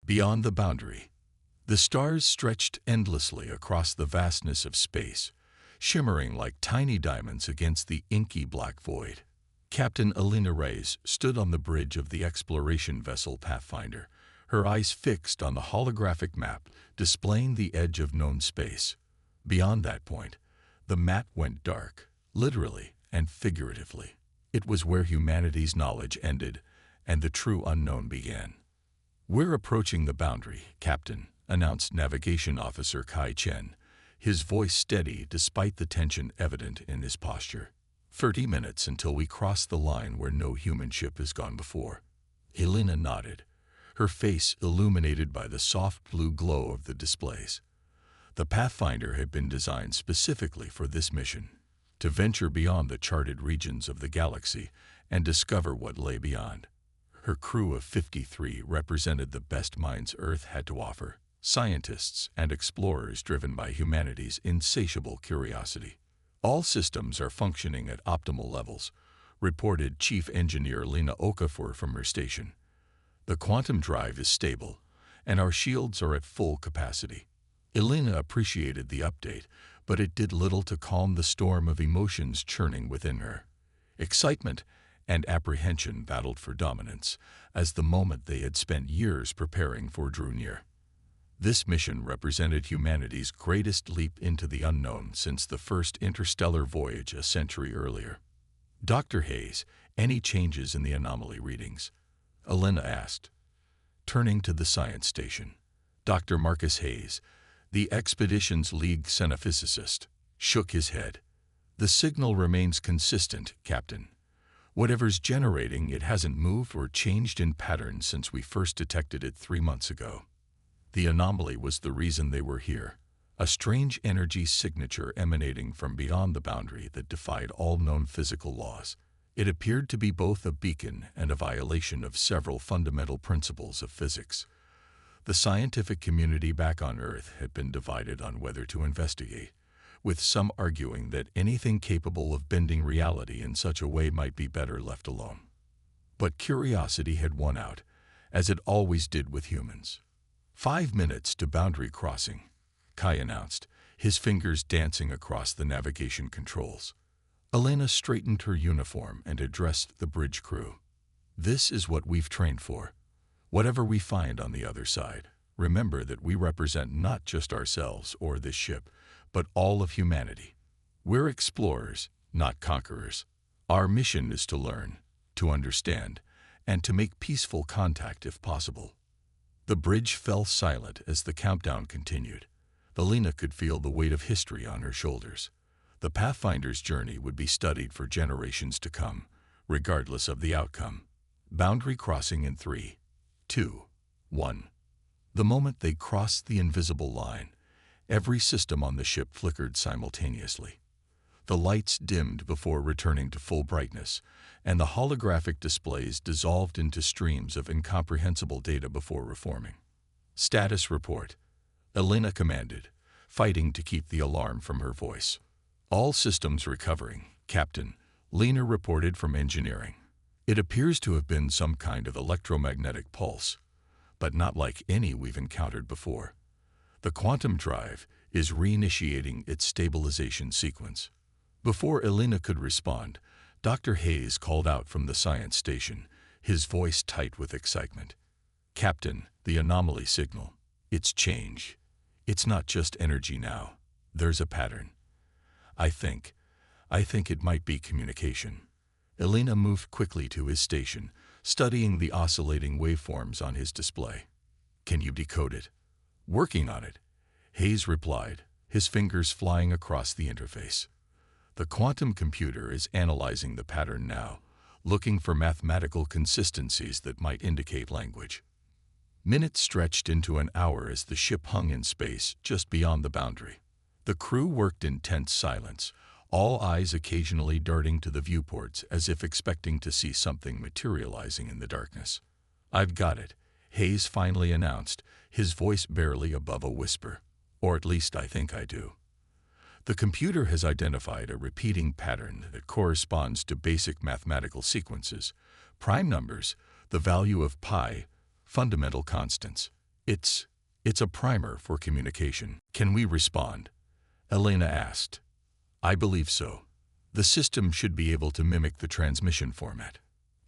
Beyond the boundary, the stars stretched endlessly across the vastness of space, shimmering like tiny diamonds against the inky black void. Captain Elena Reyes stood on the bridge of the exploration vessel Pathfinder, her eyes fixed on the holographic map displaying the edge of known space. Beyond that point, the map went dark, literally and figuratively. It was where humanity's knowledge ended and the true unknown began. "We're approaching the boundary, Captain," announced Navigation Officer Kai Chen, his voice steady despite the tension evident in his posture. 30 minutes until we cross the line where no human ship has gone before." Elena nodded, her face illuminated by the soft blue glow of the displays. The Pathfinder had been designed specifically for this mission, to venture beyond the charted regions of the galaxy and discover what lay beyond. Her crew of 53 represented the best minds Earth had to offer, scientists and explorers driven by humanity's insatiable curiosity. "All systems are functioning at optimal levels," reported Chief Engineer Lena Okafor from her station. "The quantum drive is stable, and our shields are at full capacity." Elena appreciated the update, but it did little to calm the storm of emotions churning within her. Excitement and apprehension battled for dominance, as the moment they had spent years preparing for drew near. This mission represented humanity's greatest leap into the unknown since the first interstellar voyage a century earlier. "Dr. Hayes, any changes in the anomaly readings?" Elena asked. Turning to the science station, Dr. Marcus Hayes, the Expeditions League xenophysicist, shook his head. "The signal remains consistent, Captain. Whatever's generating it hasn't moved or changed in pattern since we first detected it 3 months ago." The anomaly was the reason they were here, a strange energy signature emanating from beyond the boundary that defied all known physical laws. It appeared to be both a beacon and a violation of several fundamental principles of physics. The scientific community back on Earth had been divided on whether to investigate, with some arguing that anything capable of bending reality in such a way might be better left alone. But curiosity had won out, as it always did with humans. 5 minutes to boundary crossing," Kai announced, his fingers dancing across the navigation controls. Elena straightened her uniform and addressed the bridge crew. "This is what we've trained for. Whatever we find on the other side, remember that we represent not just ourselves or this ship, but all of humanity. We're explorers, not conquerors. Our mission is to learn, to understand, and to make peaceful contact if possible." The bridge fell silent as the countdown continued. Elena could feel the weight of history on her shoulders. The Pathfinder's journey would be studied for generations to come, regardless of the outcome. Boundary crossing in 3, 2, 1. The moment they crossed the invisible line, every system on the ship flickered simultaneously. The lights dimmed before returning to full brightness, and the holographic displays dissolved into streams of incomprehensible data before reforming. "Status report," Elena commanded, fighting to keep the alarm from her voice. "All systems recovering, Captain," Lena reported from engineering. "It appears to have been some kind of electromagnetic pulse, but not like any we've encountered before. The quantum drive is reinitiating its stabilization sequence." Before Elena could respond, Dr. Hayes called out from the science station, his voice tight with excitement. "Captain, the anomaly signal. It's change. It's not just energy now. There's a pattern. I think it might be communication." Elena moved quickly to his station, studying the oscillating waveforms on his display. "Can you decode it?" "Working on it," Hayes replied, his fingers flying across the interface. "The quantum computer is analyzing the pattern now, looking for mathematical consistencies that might indicate language." Minutes stretched into an hour as the ship hung in space just beyond the boundary. The crew worked in tense silence, all eyes occasionally darting to the viewports as if expecting to see something materializing in the darkness. "I've got it," Hayes finally announced, his voice barely above a whisper. "Or at least I think I do. The computer has identified a repeating pattern that corresponds to basic mathematical sequences, prime numbers, the value of pi, fundamental constants. It's a primer for communication. Can we respond? Elena asked. I believe so. The system should be able to mimic the transmission format.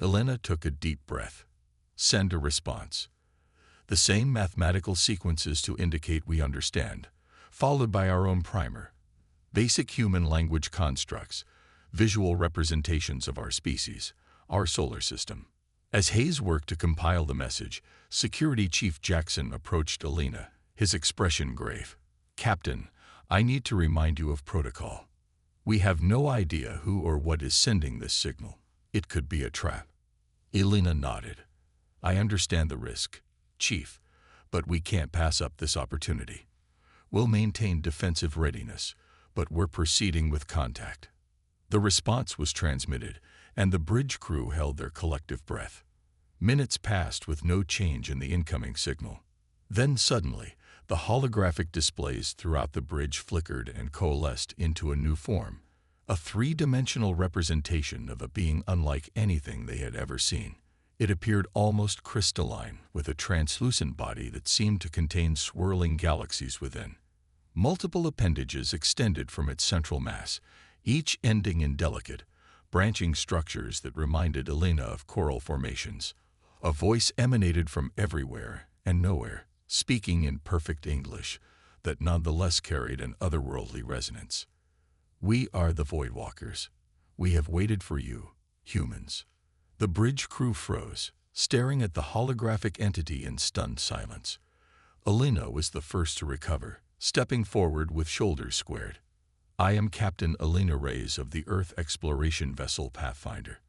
Elena took a deep breath. Send a response. The same mathematical sequences to indicate we understand, followed by our own primer. Basic human language constructs, visual representations of our species, our solar system. As Hayes worked to compile the message, Security Chief Jackson approached Elena, his expression grave. Captain, I need to remind you of protocol. We have no idea who or what is sending this signal. It could be a trap. Elena nodded. I understand the risk, Chief, but we can't pass up this opportunity. We'll maintain defensive readiness, but we're proceeding with contact. The response was transmitted, and the bridge crew held their collective breath. Minutes passed with no change in the incoming signal. Then suddenly, the holographic displays throughout the bridge flickered and coalesced into a new form, a three-dimensional representation of a being unlike anything they had ever seen. It appeared almost crystalline, with a translucent body that seemed to contain swirling galaxies within. Multiple appendages extended from its central mass, each ending in delicate, branching structures that reminded Elena of coral formations. A voice emanated from everywhere and nowhere, speaking in perfect English, that nonetheless carried an otherworldly resonance. We are the Voidwalkers. We have waited for you, humans. The bridge crew froze, staring at the holographic entity in stunned silence. Elena was the first to recover, stepping forward with shoulders squared. I am Captain Elena Reyes of the Earth exploration vessel Pathfinder.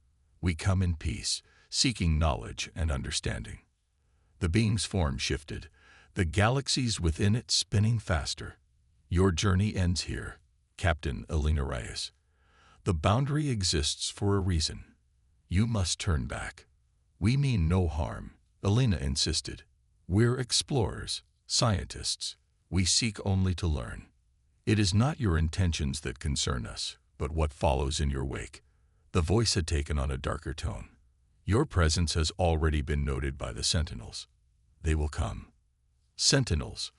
We come in peace, seeking knowledge and understanding. The being's form shifted, the galaxies within it spinning faster. Your journey ends here, Captain Elena Reyes. The boundary exists for a reason. You must turn back. We mean no harm, Elena insisted. We're explorers, scientists. We seek only to learn. It is not your intentions that concern us, but what follows in your wake. The voice had taken on a darker tone. Your presence has already been noted by the Sentinels. They will come. Sentinels?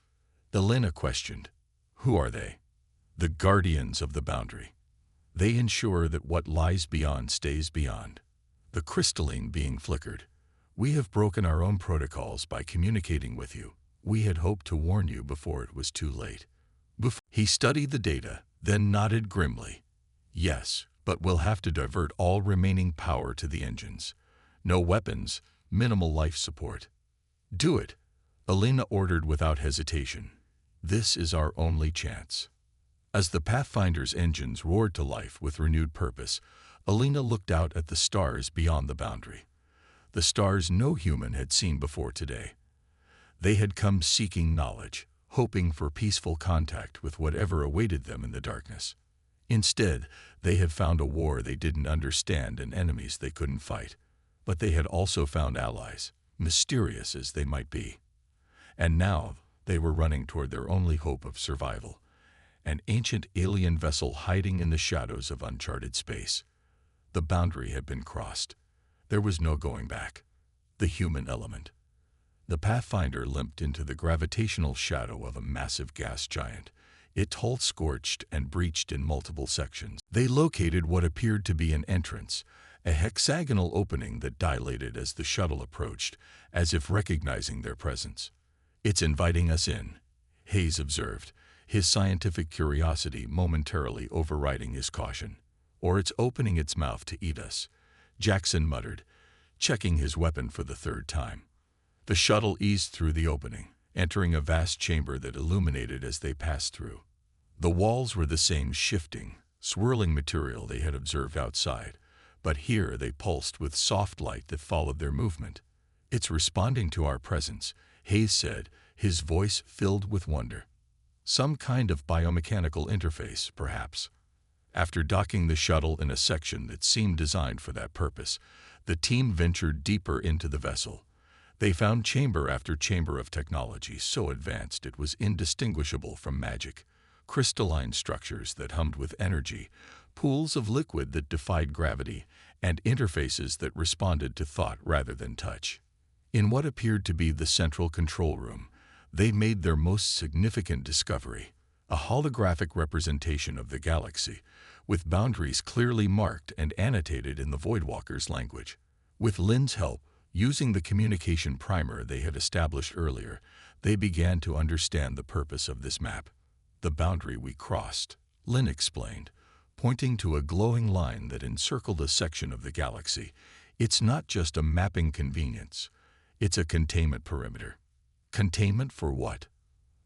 Elena questioned. Who are they? The guardians of the boundary. They ensure that what lies beyond stays beyond. The crystalline being flickered. We have broken our own protocols by communicating with you. We had hoped to warn you before it was too late. He studied the data, then nodded grimly. Yes, but we'll have to divert all remaining power to the engines. No weapons, minimal life support. Do it, Elena ordered without hesitation. This is our only chance. As the Pathfinder's engines roared to life with renewed purpose, Elena looked out at the stars beyond the boundary. The stars no human had seen before today. They had come seeking knowledge, hoping for peaceful contact with whatever awaited them in the darkness. Instead, they had found a war they didn't understand and enemies they couldn't fight. But they had also found allies, mysterious as they might be. And now they were running toward their only hope of survival, an ancient alien vessel hiding in the shadows of uncharted space. The boundary had been crossed. There was no going back. The human element. The Pathfinder limped into the gravitational shadow of a massive gas giant, its hull scorched and breached in multiple sections. They located what appeared to be an entrance, a hexagonal opening that dilated as the shuttle approached, as if recognizing their presence. It's inviting us in, Hayes observed, his scientific curiosity momentarily overriding his caution. Or it's opening its mouth to eat us, Jackson muttered, checking his weapon for the third time. The shuttle eased through the opening, entering a vast chamber that illuminated as they passed through. The walls were the same shifting, swirling material they had observed outside, but here they pulsed with soft light that followed their movement. It's responding to our presence, Hayes said, his voice filled with wonder. Some kind of biomechanical interface, perhaps. After docking the shuttle in a section that seemed designed for that purpose, the team ventured deeper into the vessel. They found chamber after chamber of technology so advanced it was indistinguishable from magic, crystalline structures that hummed with energy, pools of liquid that defied gravity, and interfaces that responded to thought rather than touch. In what appeared to be the central control room, They made their most significant discovery, a holographic representation of the galaxy, with boundaries clearly marked and annotated in the Voidwalkers' language. With Lin's help, using the communication primer they had established earlier, they began to understand the purpose of this map. "The boundary we crossed," Lin explained, pointing to a glowing line that encircled a section of the galaxy. "It's not just a mapping convenience, it's a containment perimeter." "Containment for what?"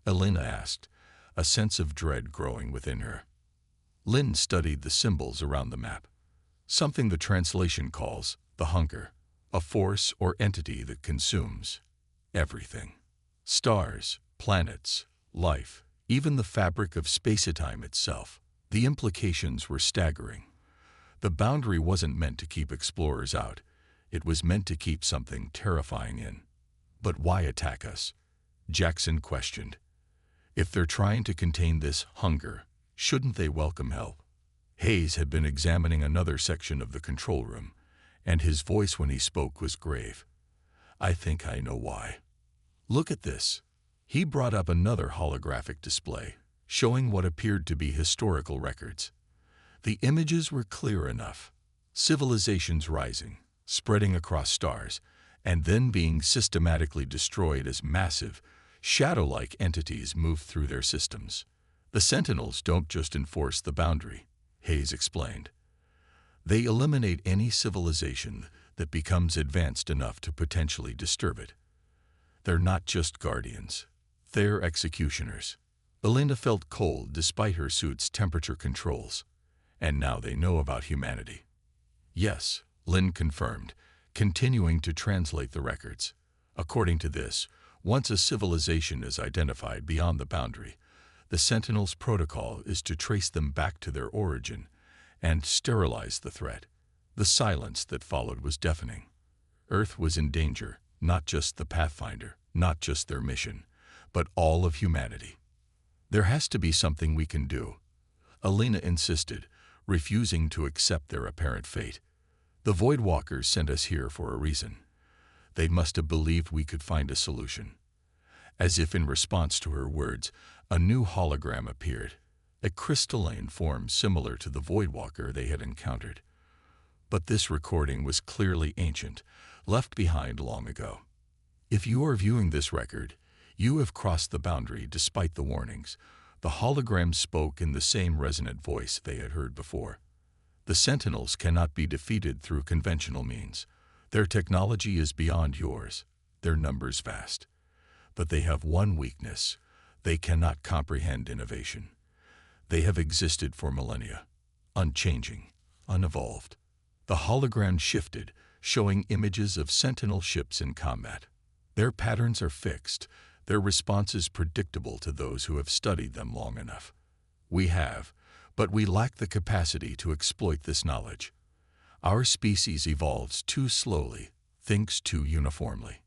Elena asked, a sense of dread growing within her. Lin studied the symbols around the map. "Something the translation calls the hunger, a force or entity that consumes everything. Stars, planets, life, even the fabric of space-time itself." The implications were staggering. The boundary wasn't meant to keep explorers out. It was meant to keep something terrifying in. "But why attack us?" Jackson questioned. "If they're trying to contain this hunger, shouldn't they welcome help?" Hayes had been examining another section of the control room, and his voice when he spoke was grave. "I think I know why. Look at this." He brought up another holographic display, showing what appeared to be historical records. The images were clear enough. Civilizations rising, spreading across stars, and then being systematically destroyed as massive, shadow-like entities moved through their systems. "The Sentinels don't just enforce the boundary," Hayes explained. "They eliminate any civilization that becomes advanced enough to potentially disturb it. They're not just guardians, they're executioners." Belinda felt cold despite her suit's temperature controls. "And now they know about humanity." "Yes," Lin confirmed, continuing to translate the records. "According to this, once a civilization is identified beyond the boundary, the Sentinels' protocol is to trace them back to their origin and sterilize the threat." The silence that followed was deafening. Earth was in danger, not just the Pathfinder, not just their mission, but all of humanity. "There has to be something we can do," Elena insisted, refusing to accept their apparent fate. "The Voidwalkers sent us here for a reason. They must have believed we could find a solution." As if in response to her words, a new hologram appeared, a crystalline form similar to the Voidwalker they had encountered. But this recording was clearly ancient, left behind long ago. "If you are viewing this record, you have crossed the boundary despite the warnings." The hologram spoke in the same resonant voice they had heard before. "The Sentinels cannot be defeated through conventional means. Their technology is beyond yours, their numbers vast. But they have one weakness: they cannot comprehend innovation. They have existed for millennia, unchanging, unevolved." The hologram shifted, showing images of Sentinel ships in combat. "Their patterns are fixed, their responses predictable to those who have studied them long enough. We have, but we lack the capacity to exploit this knowledge. Our species evolves too slowly, thinks too uniformly."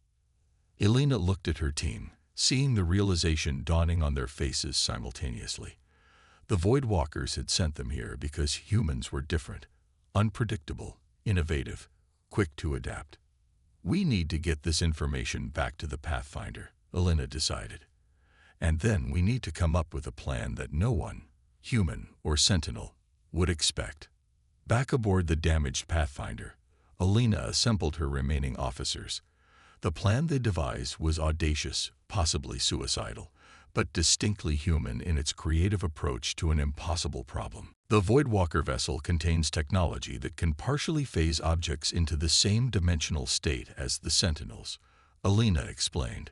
Elena looked at her team, seeing the realization dawning on their faces simultaneously. The Voidwalkers had sent them here because humans were different, unpredictable, innovative, quick to adapt. "We need to get this information back to the Pathfinder," Elena decided. "And then we need to come up with a plan that no one, human or Sentinel, would expect." Back aboard the damaged Pathfinder, Elena assembled her remaining officers. The plan they devised was audacious, possibly suicidal, but distinctly human in its creative approach to an impossible problem. The Voidwalker vessel contains technology that can partially phase objects into the same dimensional state as the Sentinels, Elena explained.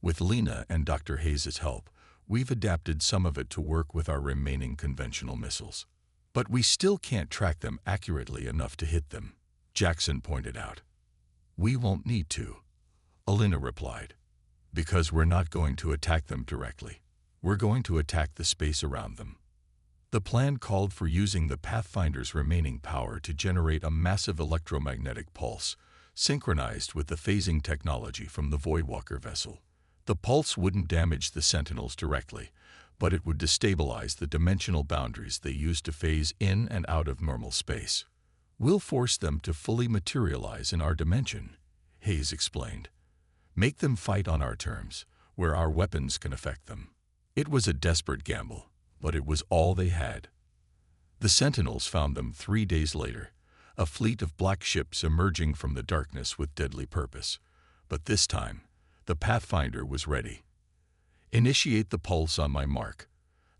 "With Lena and Dr. Hayes' help, we've adapted some of it to work with our remaining conventional missiles. But we still can't track them accurately enough to hit them," Jackson pointed out. "We won't need to," Elena replied, "because we're not going to attack them directly. We're going to attack the space around them." The plan called for using the Pathfinder's remaining power to generate a massive electromagnetic pulse, synchronized with the phasing technology from the Voidwalker vessel. The pulse wouldn't damage the Sentinels directly, but it would destabilize the dimensional boundaries they use to phase in and out of normal space. "We'll force them to fully materialize in our dimension," Hayes explained. "Make them fight on our terms, where our weapons can affect them. It was a desperate gamble, but it was all they had. The Sentinels found them 3 days later, a fleet of black ships emerging from the darkness with deadly purpose. But this time, the Pathfinder was ready. "Initiate the pulse on my mark,"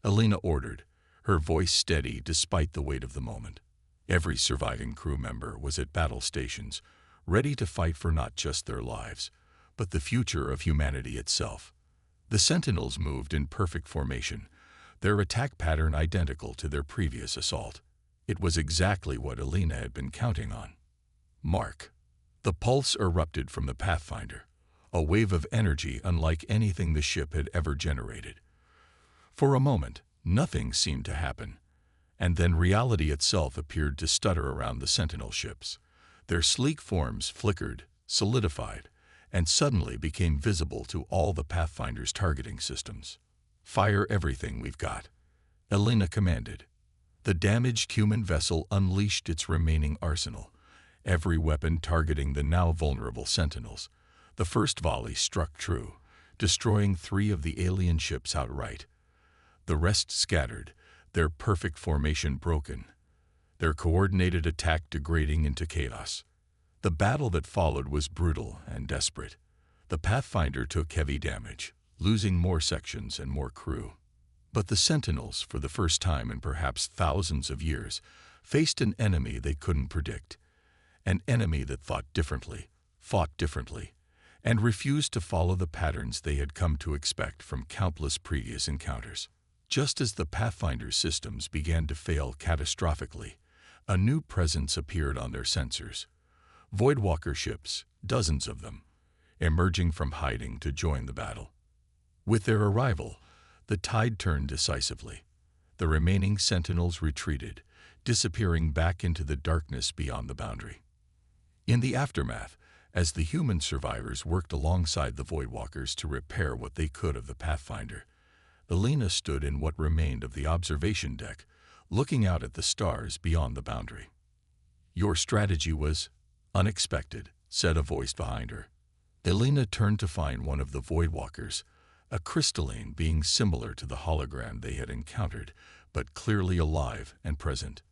Alina ordered, her voice steady despite the weight of the moment. Every surviving crew member was at battle stations, ready to fight for not just their lives, but the future of humanity itself. The Sentinels moved in perfect formation, their attack pattern identical to their previous assault. It was exactly what Alina had been counting on. Mark. The pulse erupted from the Pathfinder, a wave of energy unlike anything the ship had ever generated. For a moment, nothing seemed to happen, and then reality itself appeared to stutter around the Sentinel ships. Their sleek forms flickered, solidified, and suddenly became visible to all the Pathfinder's targeting systems. "Fire everything we've got," Alina commanded. The damaged human vessel unleashed its remaining arsenal, every weapon targeting the now vulnerable Sentinels. The first volley struck true, destroying 3 of the alien ships outright. The rest scattered, their perfect formation broken, their coordinated attack degrading into chaos. The battle that followed was brutal and desperate. The Pathfinder took heavy damage, losing more sections and more crew. But the Sentinels, for the first time in perhaps thousands of years, faced an enemy they couldn't predict. An enemy that thought differently, fought differently, and refused to follow the patterns they had come to expect from countless previous encounters. Just as the Pathfinder's systems began to fail catastrophically, a new presence appeared on their sensors. Voidwalker ships, dozens of them, emerging from hiding to join the battle. With their arrival, the tide turned decisively. The remaining Sentinels retreated, disappearing back into the darkness beyond the boundary. In the aftermath, as the human survivors worked alongside the Voidwalkers to repair what they could of the Pathfinder, Alina stood in what remained of the observation deck, looking out at the stars beyond the boundary. "Your strategy was unexpected," said a voice behind her. Alina turned to find one of the Voidwalkers, a crystalline being similar to the hologram they had encountered, but clearly alive and present.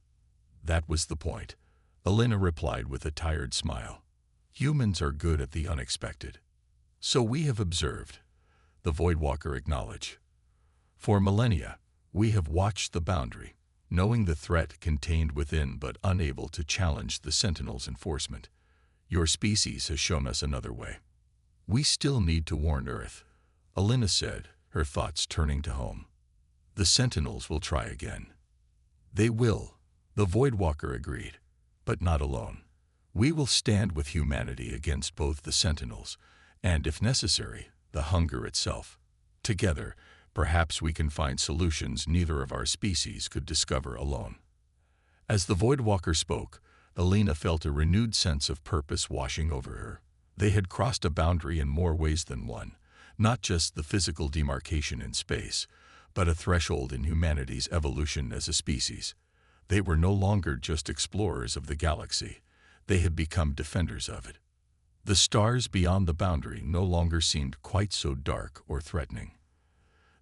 "That was the point," Alina replied with a tired smile. "Humans are good at the unexpected." "So we have observed," the Voidwalker acknowledged. "For millennia, we have watched the boundary, knowing the threat contained within but unable to challenge the Sentinels' enforcement. Your species has shown us another way. We still need to warn Earth," Alina said, her thoughts turning to home. "The Sentinels will try again." "They will," the Voidwalker agreed, "but not alone. We will stand with humanity against both the Sentinels and, if necessary, the hunger itself. Together, perhaps we can find solutions neither of our species could discover alone." As the Voidwalker spoke, Alina felt a renewed sense of purpose washing over her. They had crossed a boundary in more ways than one, not just the physical demarcation in space, but a threshold in humanity's evolution as a species. They were no longer just explorers of the galaxy. They had become defenders of it. The stars beyond the boundary no longer seemed quite so dark or threatening.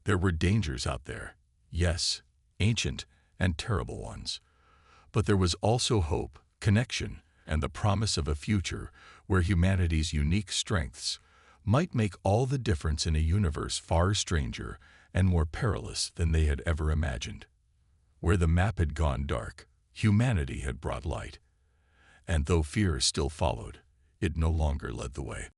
There were dangers out there, yes, ancient and terrible ones. But there was also hope, connection, and the promise of a future where humanity's unique strengths might make all the difference in a universe far stranger and more perilous than they had ever imagined. Where the map had gone dark, humanity had brought light. And though fear still followed, it no longer led the way.